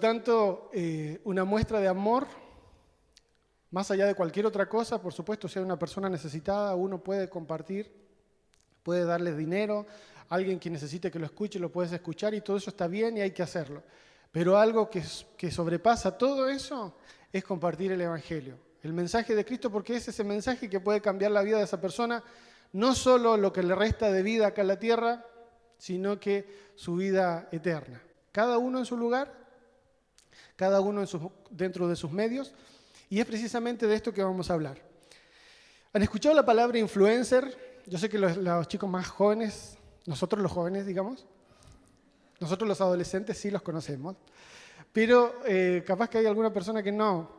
tanto, una muestra de amor, más allá de cualquier otra cosa, por supuesto, si hay una persona necesitada, uno puede compartir, puede darle dinero, alguien que necesite que lo escuche, lo puedes escuchar y todo eso está bien y hay que hacerlo. Pero algo que sobrepasa todo eso es compartir el Evangelio, el mensaje de Cristo, porque es ese mensaje que puede cambiar la vida de esa persona, no solo lo que le resta de vida acá en la tierra, sino que su vida eterna. Cada uno en su lugar, cada uno dentro de sus medios, y es precisamente de esto que vamos a hablar. ¿Han escuchado la palabra influencer? Yo sé que los chicos más jóvenes, nosotros los jóvenes, digamos, nosotros los adolescentes sí los conocemos, pero capaz que hay alguna persona que no.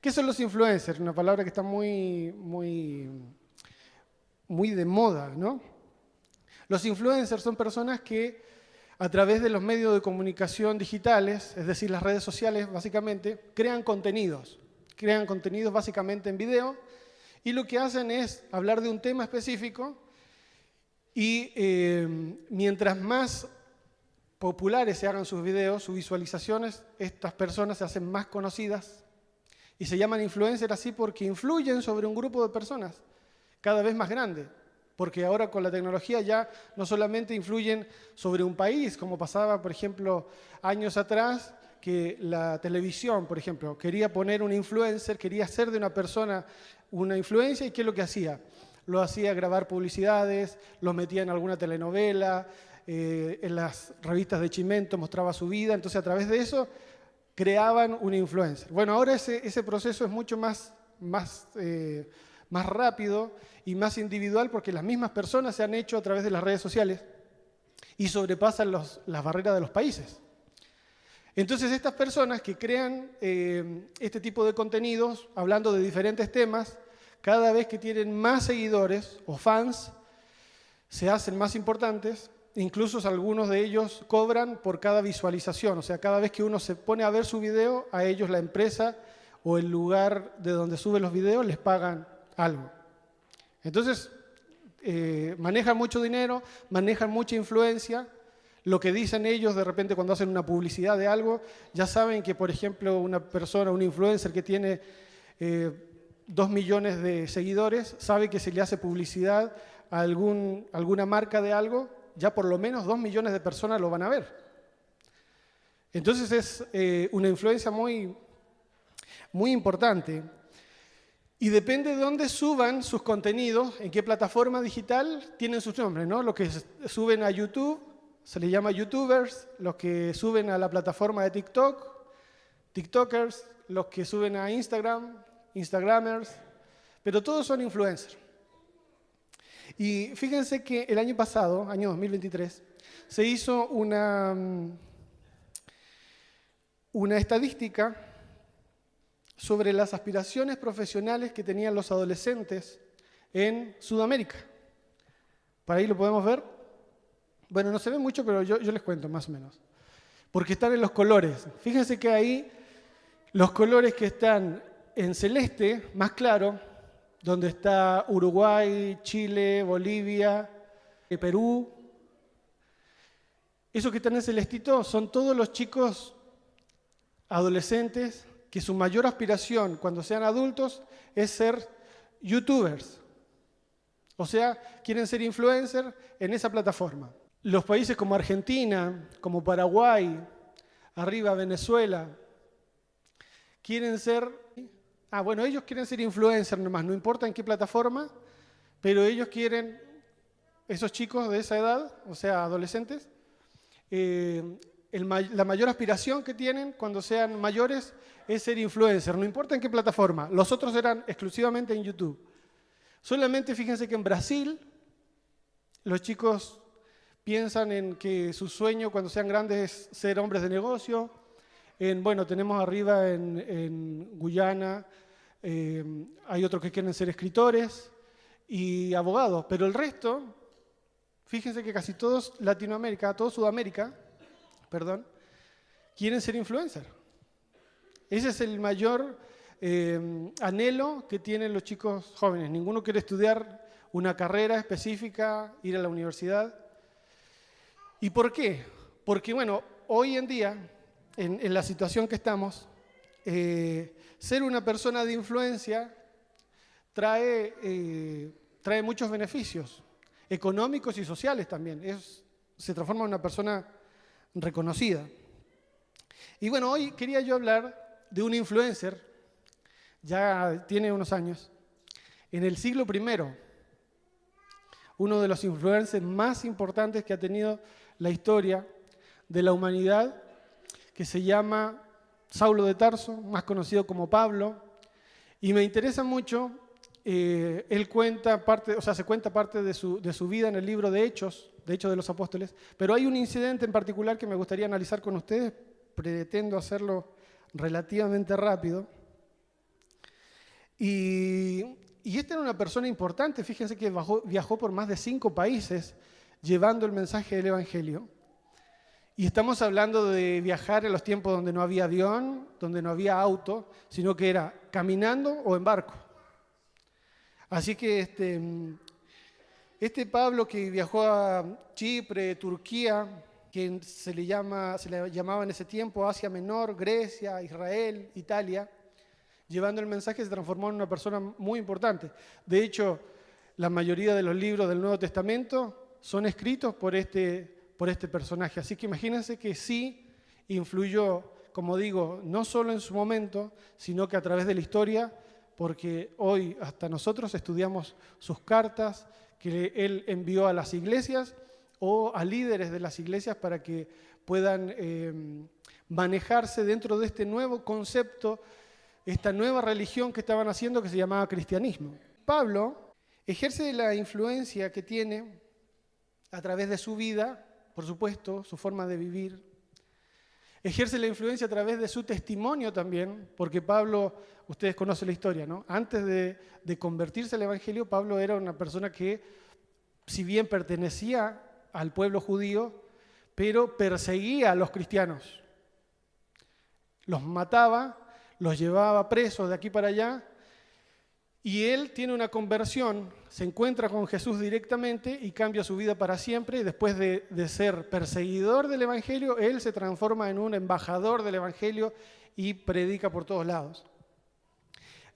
¿Qué son los influencers? Una palabra que está muy de moda, ¿no? Los influencers son personas que a través de los medios de comunicación digitales, es decir, las redes sociales básicamente, crean contenidos básicamente en video y lo que hacen es hablar de un tema específico y mientras más populares se hagan sus videos, sus visualizaciones, estas personas se hacen más conocidas y se llaman influencers así porque influyen sobre un grupo de personas cada vez más grande. Porque ahora con la tecnología ya no solamente influyen sobre un país, como pasaba, por ejemplo, años atrás, que la televisión, por ejemplo, quería poner un influencer, quería hacer de una persona una influencia, ¿y qué es lo que hacía? Lo hacía grabar publicidades, lo metía en alguna telenovela, en las revistas de Chimento mostraba su vida, entonces a través de eso creaban un influencer. Bueno, ahora ese proceso es mucho más rápido y más individual porque las mismas personas se han hecho a través de las redes sociales y sobrepasan las barreras de los países. Entonces estas personas que crean este tipo de contenidos, hablando de diferentes temas, cada vez que tienen más seguidores o fans, se hacen más importantes, incluso algunos de ellos cobran por cada visualización, o sea, cada vez que uno se pone a ver su video, a ellos la empresa o el lugar de donde suben los videos les pagan algo. Entonces, manejan mucho dinero, manejan mucha influencia. Lo que dicen ellos de repente cuando hacen una publicidad de algo, ya saben que, por ejemplo, una persona, un influencer que tiene 2 millones de seguidores, sabe que si le hace publicidad a alguna marca de algo, ya por lo menos 2 millones de personas lo van a ver. Entonces es una influencia muy importante. Y depende de dónde suban sus contenidos, en qué plataforma digital tienen sus nombres, ¿no? Los que suben a YouTube se les llama YouTubers, los que suben a la plataforma de TikTok, TikTokers, los que suben a Instagram, Instagramers, pero todos son influencers. Y fíjense que el año pasado, año 2023, se hizo una estadística sobre las aspiraciones profesionales que tenían los adolescentes en Sudamérica. ¿Para ahí lo podemos ver? Bueno, no se ve mucho, pero yo les cuento más o menos. Porque están en los colores. Fíjense que ahí los colores que están en celeste, más claro, donde está Uruguay, Chile, Bolivia, Perú. Esos que están en celestito son todos los chicos adolescentes que su mayor aspiración cuando sean adultos es ser youtubers. O sea, quieren ser influencers en esa plataforma. Los países como Argentina, como Paraguay, arriba Venezuela, quieren ser... bueno, ellos quieren ser influencers nomás, no importa en qué plataforma, pero ellos quieren, esos chicos de esa edad, o sea, adolescentes, la mayor aspiración que tienen cuando sean mayores es ser influencer, no importa en qué plataforma. Los otros eran exclusivamente en YouTube. Solamente fíjense que en Brasil los chicos piensan en que su sueño cuando sean grandes es ser hombres de negocio. Tenemos arriba en Guyana, hay otros que quieren ser escritores y abogados, pero el resto, fíjense que casi todos Latinoamérica, todo Sudamérica, quieren ser influencers. Ese es el mayor anhelo que tienen los chicos jóvenes. Ninguno quiere estudiar una carrera específica, ir a la universidad. ¿Y por qué? Porque, hoy en día en la situación que estamos, ser una persona de influencia trae muchos beneficios, económicos y sociales también. Se transforma en una persona reconocida. Y bueno, hoy quería yo hablar de un influencer, ya tiene unos años, en el siglo I, uno de los influencers más importantes que ha tenido la historia de la humanidad, que se llama Saulo de Tarso, más conocido como Pablo, y me interesa mucho, él se cuenta parte de su vida en el libro de Hechos de los Apóstoles, pero hay un incidente en particular que me gustaría analizar con ustedes, pretendo hacerlo relativamente rápido. Y esta era una persona importante, fíjense que viajó por más de 5 países llevando el mensaje del Evangelio. Y estamos hablando de viajar en los tiempos donde no había avión, donde no había auto, sino que era caminando o en barco. Así que este Pablo que viajó a Chipre, Turquía, que se le llamaba en ese tiempo Asia Menor, Grecia, Israel, Italia, llevando el mensaje, se transformó en una persona muy importante. De hecho, la mayoría de los libros del Nuevo Testamento son escritos por este personaje. Así que imagínense que sí influyó, como digo, no solo en su momento, sino que a través de la historia, porque hoy hasta nosotros estudiamos sus cartas que él envió a las iglesias o a líderes de las iglesias para que puedan manejarse dentro de este nuevo concepto, esta nueva religión que estaban haciendo que se llamaba cristianismo. Pablo ejerce la influencia que tiene a través de su vida, por supuesto, su forma de vivir. Ejerce la influencia a través de su testimonio también, porque Pablo, ustedes conocen la historia, ¿no? Antes de convertirse al Evangelio, Pablo era una persona que, si bien pertenecía al pueblo judío, pero perseguía a los cristianos. Los mataba, los llevaba presos de aquí para allá, y él tiene una conversión, se encuentra con Jesús directamente y cambia su vida para siempre, y después de ser perseguidor del Evangelio, él se transforma en un embajador del Evangelio y predica por todos lados.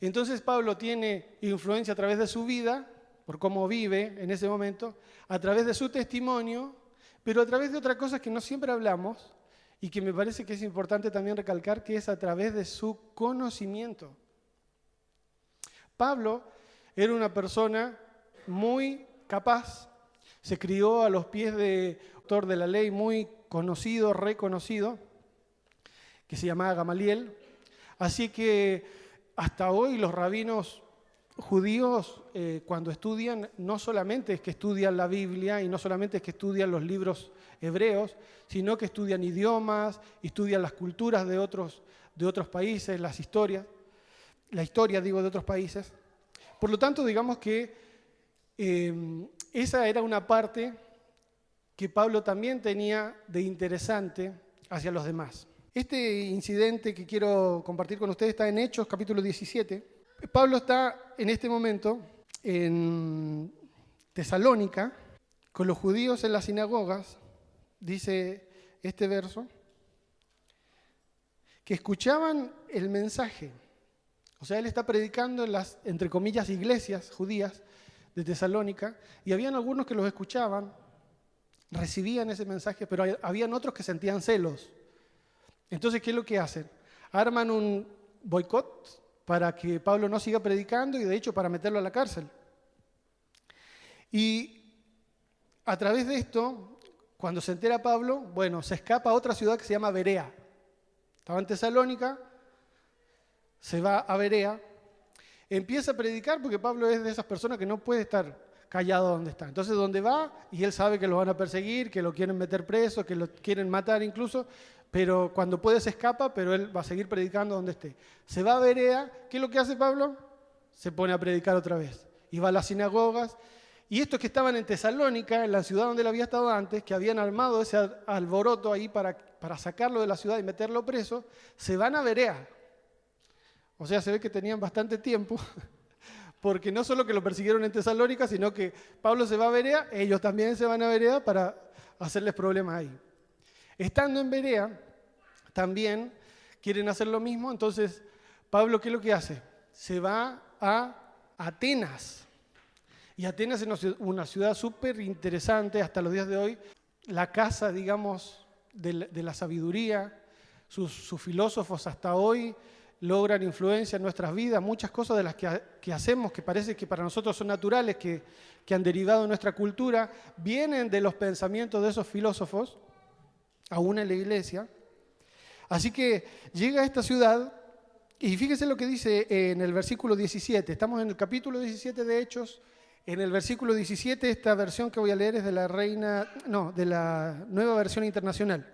Entonces Pablo tiene influencia a través de su vida, por cómo vive en ese momento, a través de su testimonio, pero a través de otras cosas que no siempre hablamos y que me parece que es importante también recalcar, que es a través de su conocimiento. Pablo era una persona muy capaz, se crió a los pies de un autor de la ley muy conocido, reconocido, que se llamaba Gamaliel. Así que hasta hoy los rabinos judíos, cuando estudian, no solamente es que estudian la Biblia y no solamente es que estudian los libros hebreos, sino que estudian idiomas, estudian las culturas de otros países, la historia de otros países. Por lo tanto, digamos que esa era una parte que Pablo también tenía de interesante hacia los demás. Este incidente que quiero compartir con ustedes está en Hechos, capítulo 17. Pablo está en este momento en Tesalónica con los judíos en las sinagogas, dice este verso, que escuchaban el mensaje. O sea, él está predicando en las, entre comillas, iglesias judías de Tesalónica, y habían algunos que los escuchaban, recibían ese mensaje, pero habían otros que sentían celos. Entonces, ¿qué es lo que hacen? Arman un boicot para que Pablo no siga predicando y, de hecho, para meterlo a la cárcel. Y a través de esto, cuando se entera Pablo, bueno, se escapa a otra ciudad que se llama Berea. Estaba en Tesalónica, se va a Berea, empieza a predicar porque Pablo es de esas personas que no puede estar callado donde está. Entonces, donde va, y él sabe que lo van a perseguir, que lo quieren meter preso, que lo quieren matar incluso, pero cuando puede se escapa, pero él va a seguir predicando donde esté. Se va a Berea, ¿qué es lo que hace Pablo? Se pone a predicar otra vez. Y va a las sinagogas. Y estos que estaban en Tesalónica, en la ciudad donde él había estado antes, que habían armado ese alboroto ahí para sacarlo de la ciudad y meterlo preso, se van a Berea. O sea, se ve que tenían bastante tiempo, porque no solo que lo persiguieron en Tesalónica, sino que Pablo se va a Berea, ellos también se van a Berea para hacerles problemas ahí. Estando en Berea, también quieren hacer lo mismo. Entonces, Pablo, ¿qué es lo que hace? Se va a Atenas. Y Atenas es una ciudad súper interesante hasta los días de hoy. La casa, digamos, de la sabiduría. Sus filósofos hasta hoy logran influencia en nuestras vidas. Muchas cosas de las que hacemos, que parece que para nosotros son naturales, que han derivado de nuestra cultura, vienen de los pensamientos de esos filósofos, aún en la iglesia. Así que llega a esta ciudad y fíjese lo que dice en el versículo 17. Estamos en el capítulo 17 de Hechos. En el versículo 17, esta versión que voy a leer es de la Nueva Versión Internacional.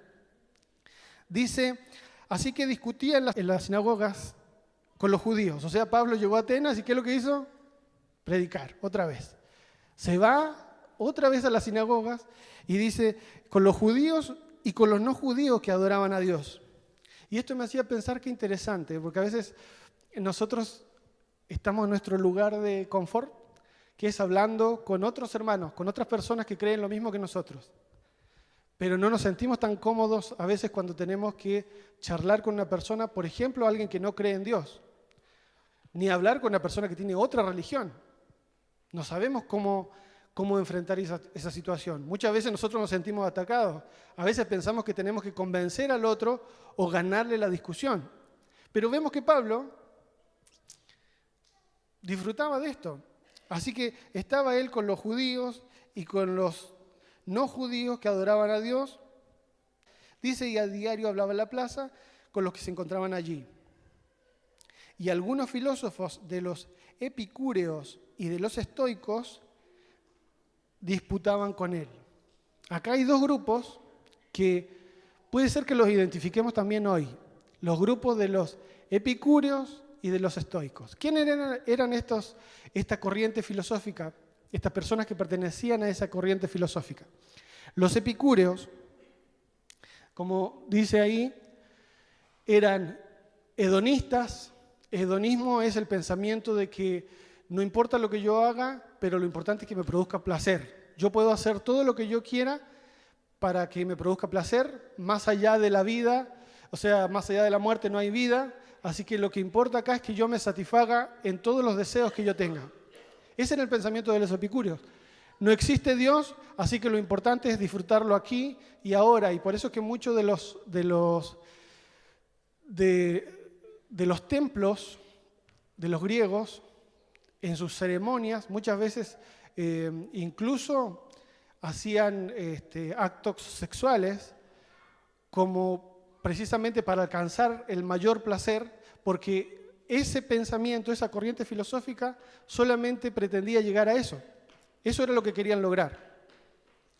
Dice, así que discutían en las sinagogas con los judíos. O sea, Pablo llegó a Atenas y ¿qué es lo que hizo? Predicar, otra vez. Se va otra vez a las sinagogas y dice, con los judíos y con los no judíos que adoraban a Dios. Y esto me hacía pensar qué interesante, porque a veces nosotros estamos en nuestro lugar de confort, que es hablando con otros hermanos, con otras personas que creen lo mismo que nosotros. Pero no nos sentimos tan cómodos a veces cuando tenemos que charlar con una persona, por ejemplo, alguien que no cree en Dios, ni hablar con una persona que tiene otra religión. No sabemos cómo enfrentar esa situación. Muchas veces nosotros nos sentimos atacados. A veces pensamos que tenemos que convencer al otro o ganarle la discusión. Pero vemos que Pablo disfrutaba de esto. Así que estaba él con los judíos y con los no judíos que adoraban a Dios. Dice, y a diario hablaba en la plaza con los que se encontraban allí. Y algunos filósofos de los epicúreos y de los estoicos disputaban con él. Acá hay dos grupos que puede ser que los identifiquemos también hoy. Los grupos de los epicúreos y de los estoicos. ¿Quiénes eran esta corriente filosófica? Estas personas que pertenecían a esa corriente filosófica. Los epicúreos, como dice ahí, eran hedonistas. Hedonismo es el pensamiento de que no importa lo que yo haga, pero lo importante es que me produzca placer. Yo puedo hacer todo lo que yo quiera para que me produzca placer, más allá de la vida, o sea, más allá de la muerte no hay vida, así que lo que importa acá es que yo me satisfaga en todos los deseos que yo tenga. Ese era el pensamiento de los epicúreos. No existe Dios, así que lo importante es disfrutarlo aquí y ahora. Y por eso es que muchos de los templos de los griegos, en sus ceremonias, muchas veces incluso hacían actos sexuales como precisamente para alcanzar el mayor placer, porque ese pensamiento, esa corriente filosófica, solamente pretendía llegar a eso. Eso era lo que querían lograr.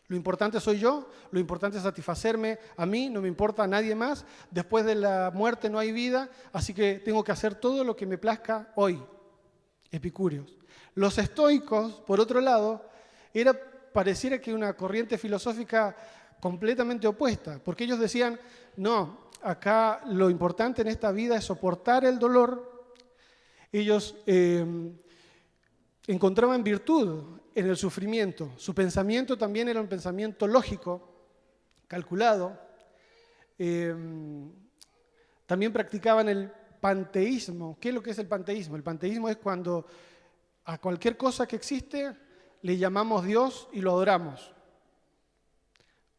Lo importante soy yo, lo importante es satisfacerme a mí, no me importa a nadie más. Después de la muerte no hay vida, así que tengo que hacer todo lo que me plazca hoy. Epicúreos. Los estoicos, por otro lado, pareciera que una corriente filosófica completamente opuesta, porque ellos decían, no, acá lo importante en esta vida es soportar el dolor. Ellos encontraban virtud en el sufrimiento. Su pensamiento también era un pensamiento lógico, calculado. También practicaban el panteísmo. ¿Qué es lo que es el panteísmo? El panteísmo es cuando a cualquier cosa que existe le llamamos Dios y lo adoramos.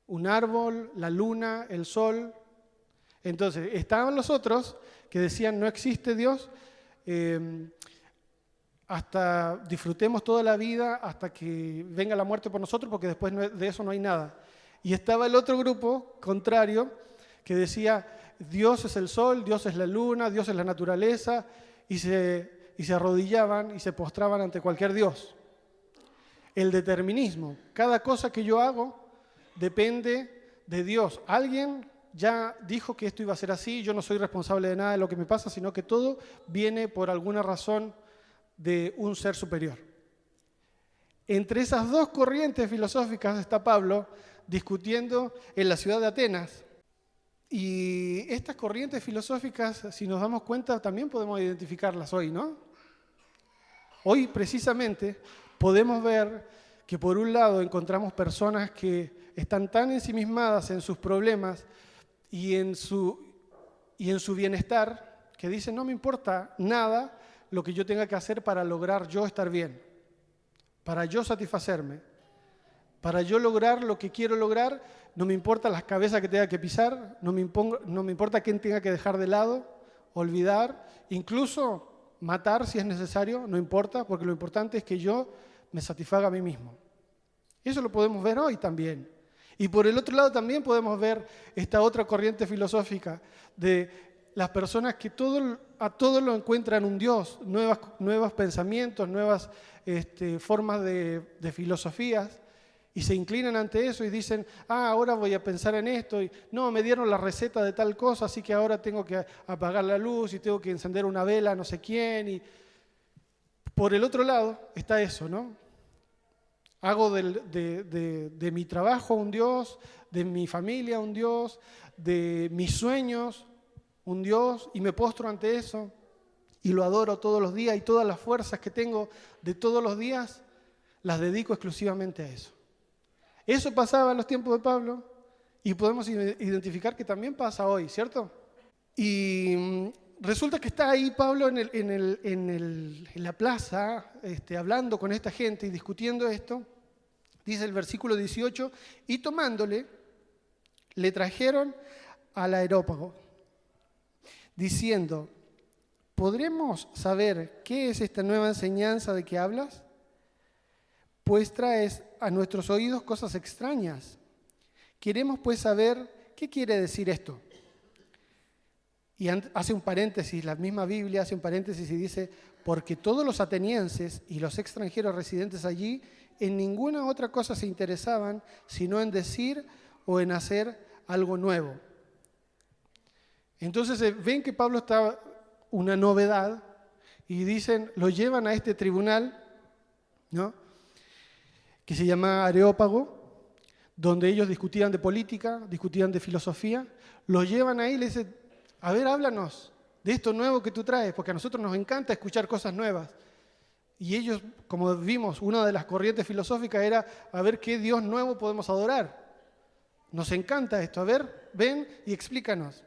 Un árbol, la luna, el sol. Entonces, estaban los otros que decían no existe Dios, hasta disfrutemos toda la vida hasta que venga la muerte por nosotros, porque después de eso no hay nada. Y estaba el otro grupo contrario que decía Dios es el sol, Dios es la luna, Dios es la naturaleza, y se arrodillaban y se postraban ante cualquier Dios. El determinismo, cada cosa que yo hago depende de Dios. Alguien ya dijo que esto iba a ser así, yo no soy responsable de nada de lo que me pasa, sino que todo viene por alguna razón de un ser superior. Entre esas dos corrientes filosóficas está Pablo discutiendo en la ciudad de Atenas. Y estas corrientes filosóficas, si nos damos cuenta, también podemos identificarlas hoy, ¿no? Hoy, precisamente, podemos ver que por un lado encontramos personas que están tan ensimismadas en sus problemas y en su y en su bienestar, que dicen, no me importa nada lo que yo tenga que hacer para lograr yo estar bien, para yo satisfacerme, para yo lograr lo que quiero lograr, no me importa las cabezas que tenga que pisar, no me importa quién tenga que dejar de lado, olvidar, incluso matar si es necesario, no importa, porque lo importante es que yo me satisfaga a mí mismo. Eso lo podemos ver hoy también. Y por el otro lado también podemos ver esta otra corriente filosófica de las personas que a todo lo encuentran un Dios, nuevos pensamientos, nuevas formas de filosofías, y se inclinan ante eso y dicen, ahora voy a pensar en esto, y no, me dieron la receta de tal cosa, así que ahora tengo que apagar la luz y tengo que encender una vela a no sé quién. Y por el otro lado está eso, ¿no? Hago de mi trabajo un Dios, de mi familia un Dios, de mis sueños un Dios, y me postro ante eso y lo adoro todos los días, y todas las fuerzas que tengo de todos los días las dedico exclusivamente a eso. Eso pasaba en los tiempos de Pablo y podemos identificar que también pasa hoy, ¿cierto? Y resulta que está ahí Pablo en la plaza hablando con esta gente y discutiendo esto. Dice el versículo 18, y tomándole, le trajeron al Areópago, diciendo, ¿podremos saber qué es esta nueva enseñanza de que hablas? Pues traes a nuestros oídos cosas extrañas. Queremos pues saber qué quiere decir esto. Y hace un paréntesis, la misma Biblia hace un paréntesis y dice, porque todos los atenienses y los extranjeros residentes allí en ninguna otra cosa se interesaban, sino en decir o en hacer algo nuevo. Entonces ven que Pablo está una novedad y dicen, lo llevan a este tribunal, ¿no?, que se llama Areópago, donde ellos discutían de política, discutían de filosofía, los llevan ahí y le dicen, a ver, háblanos de esto nuevo que tú traes, porque a nosotros nos encanta escuchar cosas nuevas. Y ellos, como vimos, una de las corrientes filosóficas era, a ver qué Dios nuevo podemos adorar. Nos encanta esto, a ver, ven y explícanos.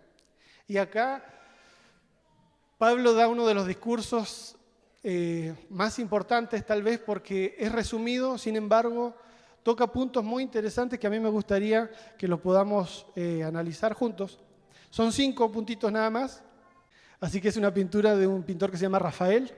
Y acá Pablo da uno de los discursos más importantes tal vez porque es resumido, sin embargo, toca puntos muy interesantes que a mí me gustaría que los podamos analizar juntos. Son 5 puntitos nada más, así que es una pintura de un pintor que se llama Rafael,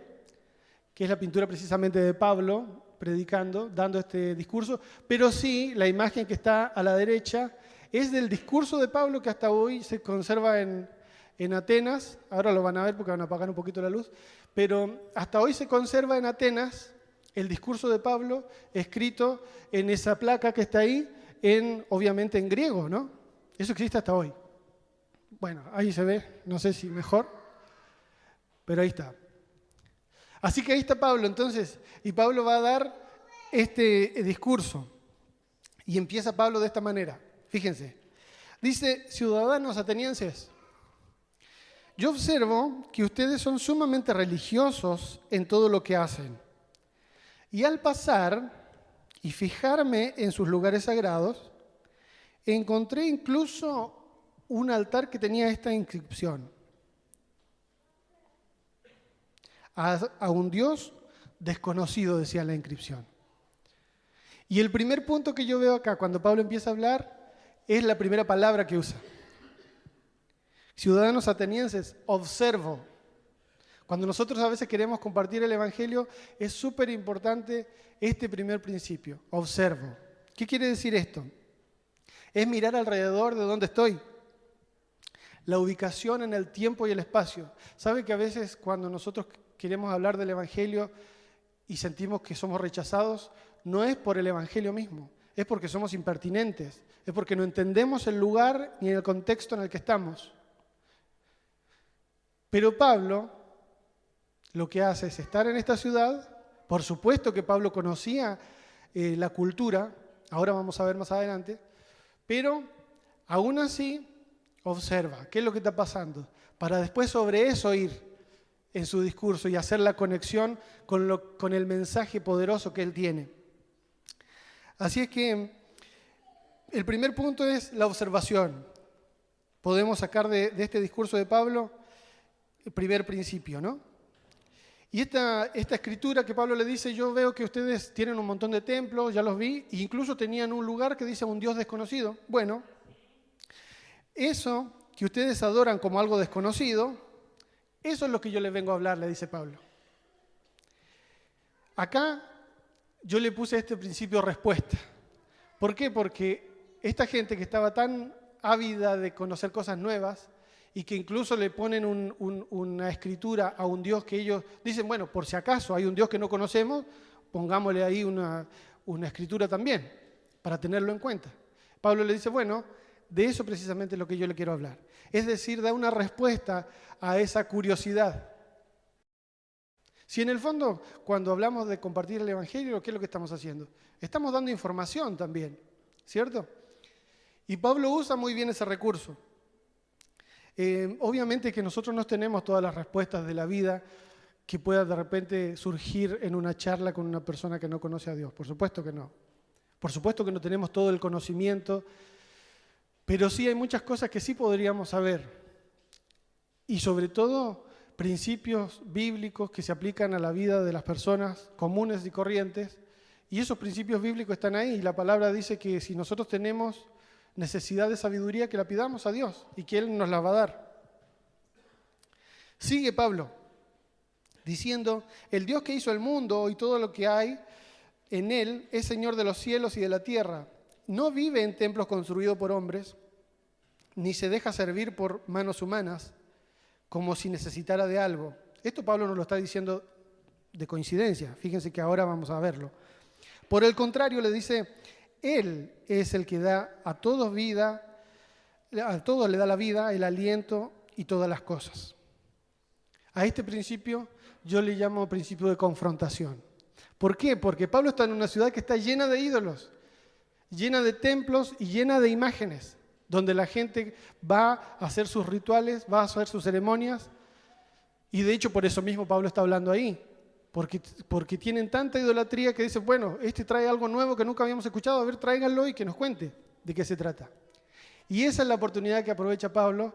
que es la pintura precisamente de Pablo, predicando, dando este discurso, pero sí, la imagen que está a la derecha es del discurso de Pablo que hasta hoy se conserva en Atenas, ahora lo van a ver porque van a apagar un poquito la luz, pero hasta hoy se conserva en Atenas el discurso de Pablo escrito en esa placa que está ahí, obviamente en griego, ¿no? Eso existe hasta hoy. Bueno, ahí se ve, no sé si mejor, pero ahí está. Así que ahí está Pablo entonces, y Pablo va a dar este discurso. Y empieza Pablo de esta manera, fíjense. Dice, ciudadanos atenienses, yo observo que ustedes son sumamente religiosos en todo lo que hacen. Y al pasar y fijarme en sus lugares sagrados, encontré incluso un altar que tenía esta inscripción. A un Dios desconocido, decía la inscripción. Y el primer punto que yo veo acá, cuando Pablo empieza a hablar, es la primera palabra que usa. Ciudadanos atenienses, observo. Cuando nosotros a veces queremos compartir el Evangelio, es súper importante este primer principio, observo. ¿Qué quiere decir esto? Es mirar alrededor de donde estoy. La ubicación en el tiempo y el espacio. ¿Sabe que a veces cuando nosotros queremos hablar del Evangelio y sentimos que somos rechazados, no es por el Evangelio mismo, es porque somos impertinentes, es porque no entendemos el lugar ni el contexto en el que estamos? Pero Pablo lo que hace es estar en esta ciudad. Por supuesto que Pablo conocía la cultura, ahora vamos a ver más adelante, pero aún así observa qué es lo que está pasando, para después sobre eso ir en su discurso y hacer la conexión con el mensaje poderoso que él tiene. Así es que el primer punto es la observación. podemos sacar de este discurso de Pablo el primer principio, ¿no? Y esta escritura que Pablo le dice, yo veo que ustedes tienen un montón de templos, ya los vi, e incluso tenían un lugar que dice un Dios desconocido. Bueno, eso que ustedes adoran como algo desconocido, eso es lo que yo les vengo a hablar, le dice Pablo. Acá yo le puse este principio respuesta. ¿Por qué? Porque esta gente que estaba tan ávida de conocer cosas nuevas y que incluso le ponen una escritura a un Dios que ellos dicen, bueno, por si acaso hay un Dios que no conocemos, pongámosle ahí una escritura también, para tenerlo en cuenta. Pablo le dice, bueno, de eso precisamente es lo que yo le quiero hablar. Es decir, da una respuesta a esa curiosidad. Si en el fondo, cuando hablamos de compartir el Evangelio, ¿qué es lo que estamos haciendo? Estamos dando información también, ¿cierto? Y Pablo usa muy bien ese recurso. Obviamente que nosotros no tenemos todas las respuestas de la vida que pueda de repente surgir en una charla con una persona que no conoce a Dios. Por supuesto que no. Por supuesto que no tenemos todo el conocimiento, pero sí hay muchas cosas que sí podríamos saber. Y sobre todo, principios bíblicos que se aplican a la vida de las personas comunes y corrientes. Y esos principios bíblicos están ahí. Y la palabra dice que si nosotros tenemos necesidad de sabiduría, que la pidamos a Dios y que Él nos la va a dar. Sigue Pablo diciendo, el Dios que hizo el mundo y todo lo que hay en Él es Señor de los cielos y de la tierra. No vive en templos construidos por hombres, ni se deja servir por manos humanas, como si necesitara de algo. Esto Pablo nos lo está diciendo de coincidencia. Fíjense que ahora vamos a verlo. Por el contrario, le dice, Él es el que da a todos vida, a todos le da la vida, el aliento y todas las cosas. A este principio yo le llamo principio de confrontación. ¿Por qué? Porque Pablo está en una ciudad que está llena de ídolos, llena de templos y llena de imágenes, donde la gente va a hacer sus rituales, va a hacer sus ceremonias, y de hecho por eso mismo Pablo está hablando ahí, porque tienen tanta idolatría que dicen, bueno, este trae algo nuevo que nunca habíamos escuchado, a ver, tráiganlo y que nos cuente de qué se trata. Y esa es la oportunidad que aprovecha Pablo,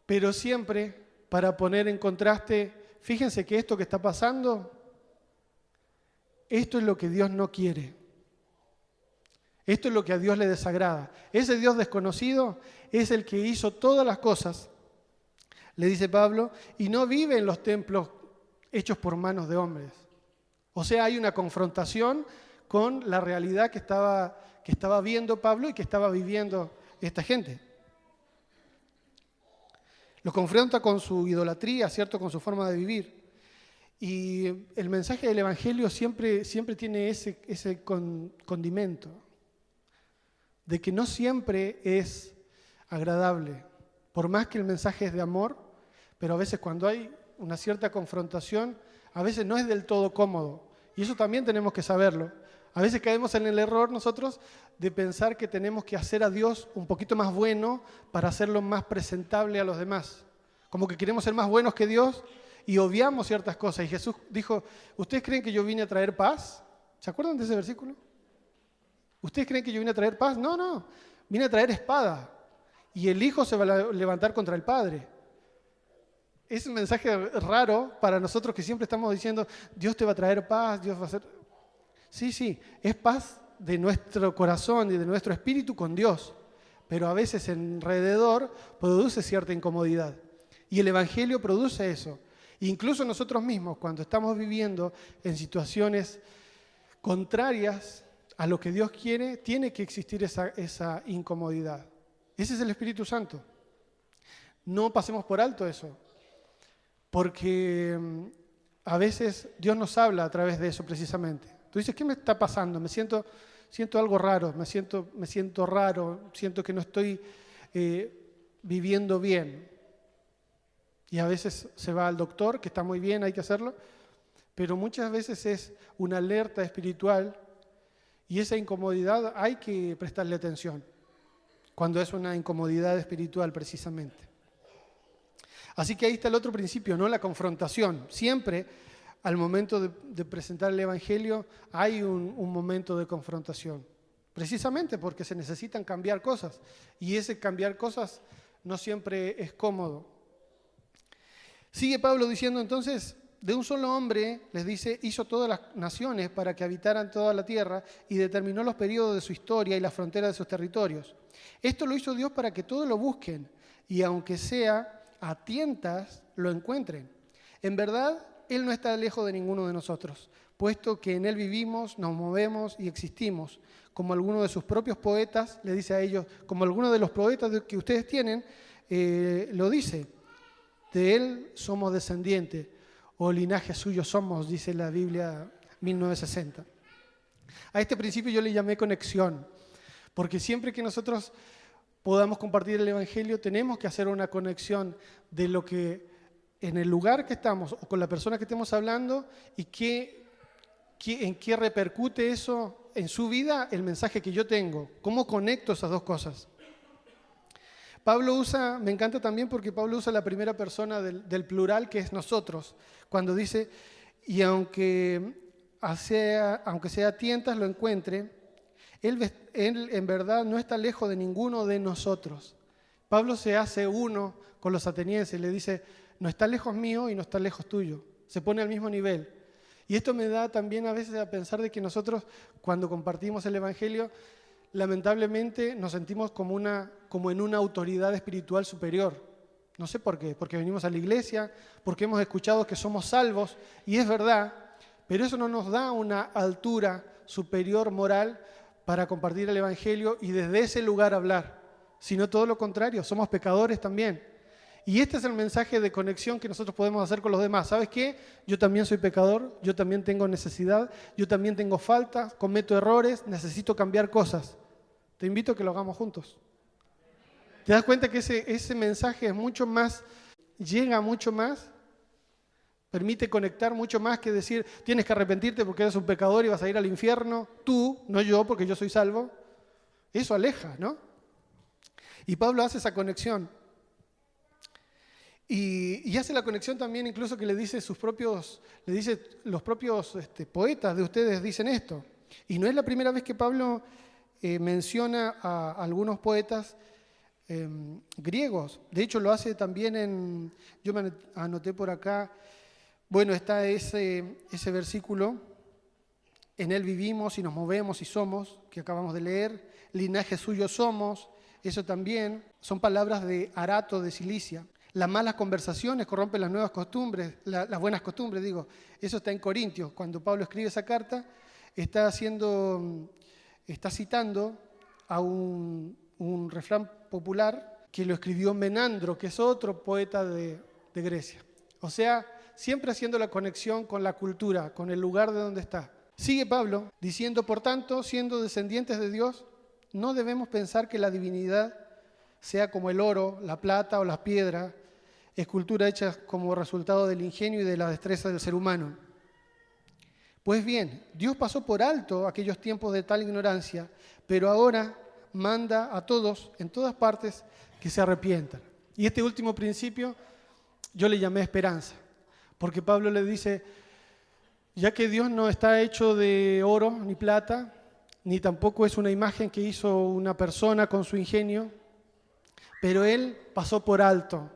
pero siempre para poner en contraste, fíjense que esto que está pasando, esto es lo que Dios no quiere. Esto es lo que a Dios le desagrada. Ese Dios desconocido es el que hizo todas las cosas, le dice Pablo, y no vive en los templos hechos por manos de hombres. O sea, hay una confrontación con la realidad que estaba viendo Pablo y que estaba viviendo esta gente. Lo confronta con su idolatría, ¿cierto? Con su forma de vivir. Y el mensaje del Evangelio siempre tiene ese condimento, de que no siempre es agradable, por más que el mensaje es de amor, pero a veces cuando hay una cierta confrontación, a veces no es del todo cómodo. Y eso también tenemos que saberlo. A veces caemos en el error nosotros de pensar que tenemos que hacer a Dios un poquito más bueno para hacerlo más presentable a los demás. Como que queremos ser más buenos que Dios y obviamos ciertas cosas. Y Jesús dijo, ¿ustedes creen que yo vine a traer paz? ¿Se acuerdan de ese versículo? ¿Ustedes creen que yo vine a traer paz? No, vine a traer espada. Y el Hijo se va a levantar contra el Padre. Es un mensaje raro para nosotros que siempre estamos diciendo, Dios te va a traer paz, Dios va a hacer... Sí, es paz de nuestro corazón y de nuestro espíritu con Dios, pero a veces alrededor produce cierta incomodidad. Y el Evangelio produce eso. Incluso nosotros mismos, cuando estamos viviendo en situaciones contrarias a lo que Dios quiere, tiene que existir esa incomodidad. Ese es el Espíritu Santo. No pasemos por alto eso. Porque a veces Dios nos habla a través de eso precisamente. Tú dices, ¿qué me está pasando? Me siento algo raro, me siento raro, siento que no estoy viviendo bien. Y a veces se va al doctor, que está muy bien, hay que hacerlo, pero muchas veces es una alerta espiritual y esa incomodidad hay que prestarle atención, cuando es una incomodidad espiritual precisamente. Así que ahí está el otro principio, ¿no? La confrontación. Siempre, al momento de presentar el Evangelio, hay un momento de confrontación. Precisamente porque se necesitan cambiar cosas. Y ese cambiar cosas no siempre es cómodo. Sigue Pablo diciendo entonces, de un solo hombre, les dice, hizo todas las naciones para que habitaran toda la tierra y determinó los periodos de su historia y las fronteras de sus territorios. Esto lo hizo Dios para que todos lo busquen y aunque sea a tientas, lo encuentren. En verdad, Él no está lejos de ninguno de nosotros, puesto que en Él vivimos, nos movemos y existimos. Como alguno de sus propios poetas, le dice a ellos, como alguno de los poetas que ustedes tienen, lo dice, de Él somos descendientes, o linaje suyo somos, dice la Biblia 1960. A este principio yo le llamé conexión, porque siempre que nosotros podamos compartir el Evangelio, tenemos que hacer una conexión de lo que en el lugar que estamos o con la persona que estemos hablando y en qué repercute eso en su vida, el mensaje que yo tengo. ¿Cómo conecto esas dos cosas? Pablo usa, me encanta también porque Pablo usa la primera persona del plural, que es nosotros, cuando dice, y aunque sea a tientas lo encuentre, él en verdad no está lejos de ninguno de nosotros. Pablo se hace uno con los atenienses, le dice, no está lejos mío y no está lejos tuyo, se pone al mismo nivel. Y esto me da también a veces a pensar de que nosotros, cuando compartimos el Evangelio, lamentablemente nos sentimos como en una autoridad espiritual superior. No sé por qué, porque venimos a la iglesia, porque hemos escuchado que somos salvos, y es verdad, pero eso no nos da una altura superior moral para compartir el Evangelio y desde ese lugar hablar, sino todo lo contrario, somos pecadores también. Y este es el mensaje de conexión que nosotros podemos hacer con los demás. ¿Sabes qué? Yo también soy pecador, yo también tengo necesidad, yo también tengo faltas, cometo errores, necesito cambiar cosas. Te invito a que lo hagamos juntos. ¿Te das cuenta que ese mensaje es mucho más, llega mucho más, permite conectar mucho más que decir, tienes que arrepentirte porque eres un pecador y vas a ir al infierno? Tú, no yo, porque yo soy salvo. Eso aleja, ¿no? Y Pablo hace esa conexión. Y hace la conexión también incluso que le dice los propios poetas de ustedes dicen esto. Y no es la primera vez que Pablo menciona a algunos poetas griegos. De hecho, lo hace también yo me anoté por acá, bueno, está ese versículo, en él vivimos y nos movemos y somos, que acabamos de leer, linaje suyo somos, eso también, son palabras de Arato de Cilicia. Las malas conversaciones corrompen las nuevas costumbres, las buenas costumbres, digo. Eso está en Corintios. Cuando Pablo escribe esa carta, está citando a un refrán popular que lo escribió Menandro, que es otro poeta de Grecia. O sea, siempre haciendo la conexión con la cultura, con el lugar de donde está. Sigue Pablo diciendo, por tanto, siendo descendientes de Dios, no debemos pensar que la divinidad sea como el oro, la plata o las piedras, escultura hecha como resultado del ingenio y de la destreza del ser humano. Pues bien, Dios pasó por alto aquellos tiempos de tal ignorancia, pero ahora manda a todos, en todas partes, que se arrepientan. Y este último principio yo le llamé esperanza, porque Pablo le dice, ya que Dios no está hecho de oro ni plata, ni tampoco es una imagen que hizo una persona con su ingenio, pero Él pasó por alto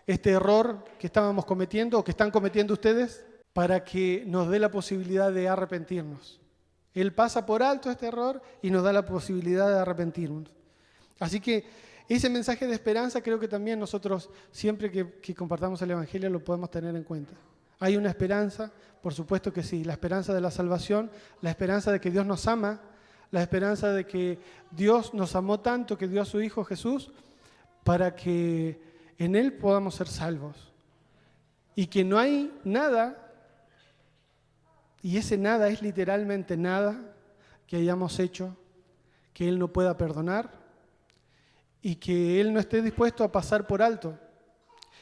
este error que estábamos cometiendo o que están cometiendo ustedes para que nos dé la posibilidad de arrepentirnos. Él pasa por alto este error y nos da la posibilidad de arrepentirnos. Así que ese mensaje de esperanza creo que también nosotros, siempre que compartamos el Evangelio, lo podemos tener en cuenta. Hay una esperanza, por supuesto que sí, la esperanza de la salvación, la esperanza de que Dios nos ama, la esperanza de que Dios nos amó tanto que dio a su Hijo Jesús para que en Él podamos ser salvos. Y que no hay nada, y ese nada es literalmente nada que hayamos hecho, que Él no pueda perdonar y que Él no esté dispuesto a pasar por alto,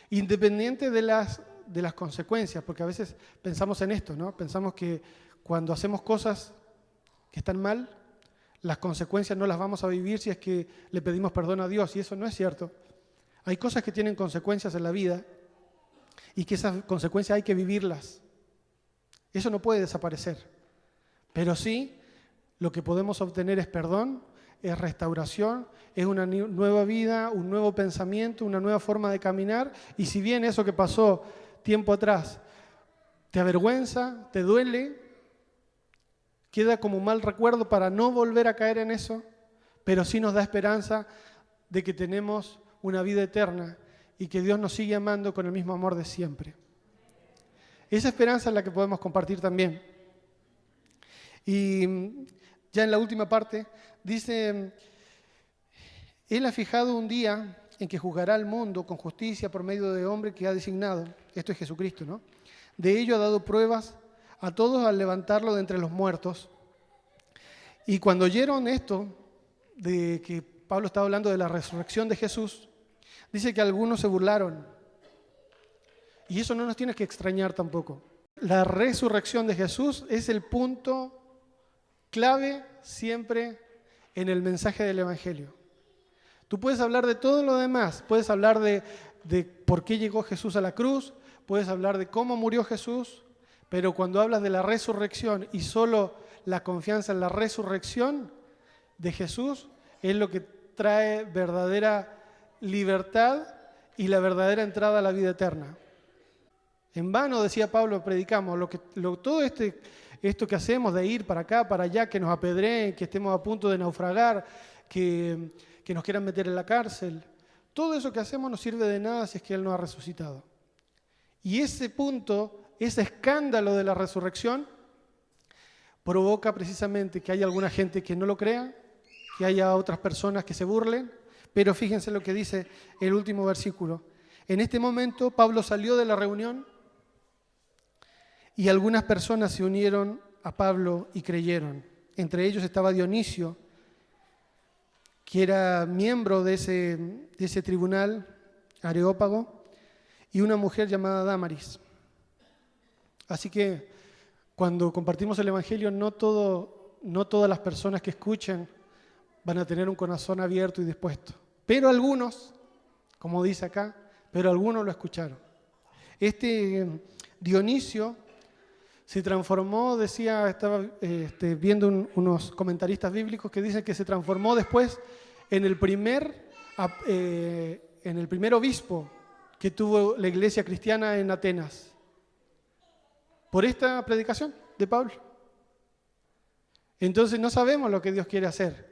independiente de las consecuencias, porque a veces pensamos en esto, ¿no? Pensamos que cuando hacemos cosas que están mal, las consecuencias no las vamos a vivir si es que le pedimos perdón a Dios, y eso no es cierto. Hay cosas que tienen consecuencias en la vida y que esas consecuencias hay que vivirlas. Eso no puede desaparecer. Pero sí, lo que podemos obtener es perdón, es restauración, es una nueva vida, un nuevo pensamiento, una nueva forma de caminar. Y si bien eso que pasó tiempo atrás te avergüenza, te duele, queda como un mal recuerdo para no volver a caer en eso, pero sí nos da esperanza de que tenemos una vida eterna y que Dios nos sigue amando con el mismo amor de siempre. Esa esperanza es la que podemos compartir también. Y ya en la última parte dice, Él ha fijado un día en que juzgará al mundo con justicia por medio de hombre que ha designado. Esto es Jesucristo, ¿no? De ello ha dado pruebas a todos al levantarlo de entre los muertos. Y cuando oyeron esto, de que Pablo estaba hablando de la resurrección de Jesús, dice que algunos se burlaron. Y eso no nos tiene que extrañar tampoco. La resurrección de Jesús es el punto clave siempre en el mensaje del Evangelio. Tú puedes hablar de todo lo demás, puedes hablar de por qué llegó Jesús a la cruz, puedes hablar de cómo murió Jesús, pero cuando hablas de la resurrección y solo la confianza en la resurrección de Jesús es lo que trae verdadera libertad y la verdadera entrada a la vida eterna. En vano, decía Pablo, predicamos, todo esto que hacemos de ir para acá, para allá, que nos apedreen, que estemos a punto de naufragar, que nos quieran meter en la cárcel, todo eso que hacemos no sirve de nada si es que Él no ha resucitado. Y ese punto, ese escándalo de la resurrección, provoca precisamente que haya alguna gente que no lo crea, que haya otras personas que se burlen, pero fíjense lo que dice el último versículo. En este momento Pablo salió de la reunión y algunas personas se unieron a Pablo y creyeron. Entre ellos estaba Dionisio, que era miembro de ese tribunal, Areópago, y una mujer llamada Dámaris. Así que cuando compartimos el Evangelio, no todas las personas que escuchen van a tener un corazón abierto y dispuesto. Pero algunos, como dice acá, pero algunos lo escucharon. Este Dionisio se transformó, estaba viendo unos comentaristas bíblicos que dicen que se transformó después en el primer obispo que tuvo la iglesia cristiana en Atenas. Por esta predicación de Pablo. Entonces no sabemos lo que Dios quiere hacer.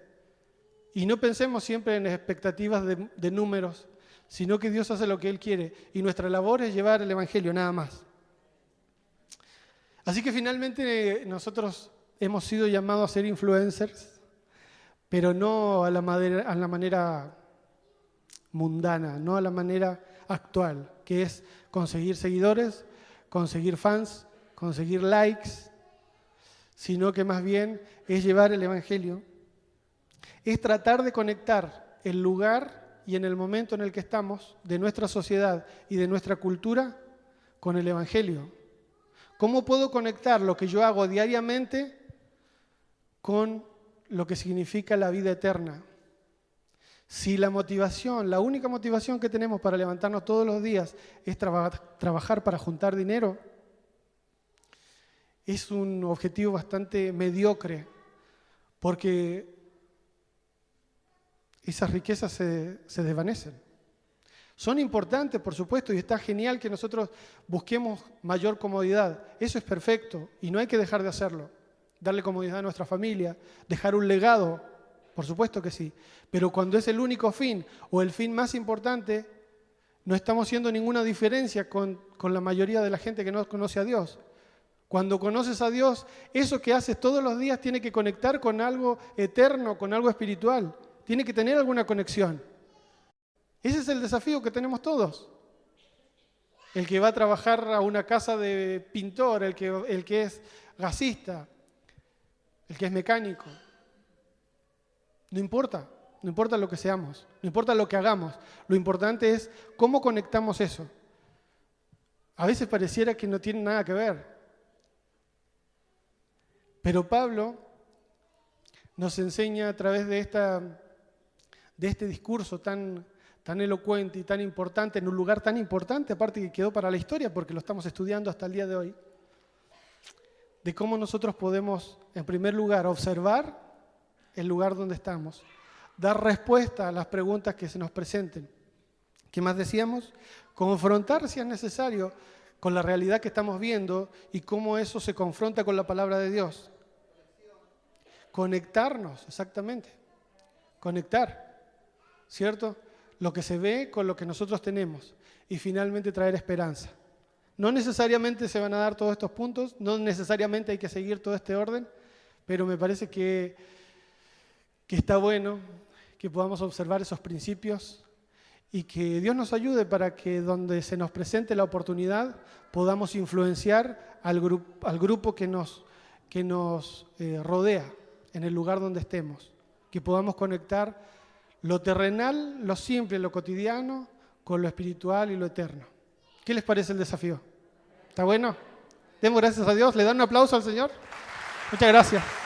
Y no pensemos siempre en expectativas de números, sino que Dios hace lo que Él quiere. Y nuestra labor es llevar el Evangelio, nada más. Así que finalmente nosotros hemos sido llamados a ser influencers, pero no a la manera mundana, no a la manera actual, que es conseguir seguidores, conseguir fans, conseguir likes, sino que más bien es llevar el Evangelio, es tratar de conectar el lugar y en el momento en el que estamos de nuestra sociedad y de nuestra cultura con el Evangelio. ¿Cómo puedo conectar lo que yo hago diariamente con lo que significa la vida eterna? Si la única motivación que tenemos para levantarnos todos los días es trabajar para juntar dinero, es un objetivo bastante mediocre, porque esas riquezas se desvanecen. Son importantes, por supuesto, y está genial que nosotros busquemos mayor comodidad. Eso es perfecto y no hay que dejar de hacerlo. Darle comodidad a nuestra familia, dejar un legado, por supuesto que sí. Pero cuando es el único fin o el fin más importante, no estamos haciendo ninguna diferencia con la mayoría de la gente que no conoce a Dios. Cuando conoces a Dios, eso que haces todos los días tiene que conectar con algo eterno, con algo espiritual. Tiene que tener alguna conexión. Ese es el desafío que tenemos todos. El que va a trabajar a una casa de pintor, el que es gasista, el que es mecánico. No importa lo que seamos, no importa lo que hagamos. Lo importante es cómo conectamos eso. A veces pareciera que no tiene nada que ver. Pero Pablo nos enseña a través de este discurso tan elocuente y tan importante, en un lugar tan importante, aparte que quedó para la historia, porque lo estamos estudiando hasta el día de hoy, de cómo nosotros podemos, en primer lugar, observar el lugar donde estamos dar respuesta a las preguntas que se nos presenten. ¿Qué más decíamos? Confrontar, si es necesario, con la realidad que estamos viendo y cómo eso se confronta con la palabra de Dios. Conectarnos, exactamente. Conectar, ¿cierto? Lo que se ve con lo que nosotros tenemos. Y finalmente traer esperanza. No necesariamente se van a dar todos estos puntos, no necesariamente hay que seguir todo este orden, pero me parece que está bueno que podamos observar esos principios y que Dios nos ayude para que donde se nos presente la oportunidad podamos influenciar al grupo que nos rodea, en el lugar donde estemos. Que podamos conectar lo terrenal, lo simple, lo cotidiano, con lo espiritual y lo eterno. ¿Qué les parece el desafío? ¿Está bueno? Demos gracias a Dios. ¿Le dan un aplauso al Señor? Muchas gracias.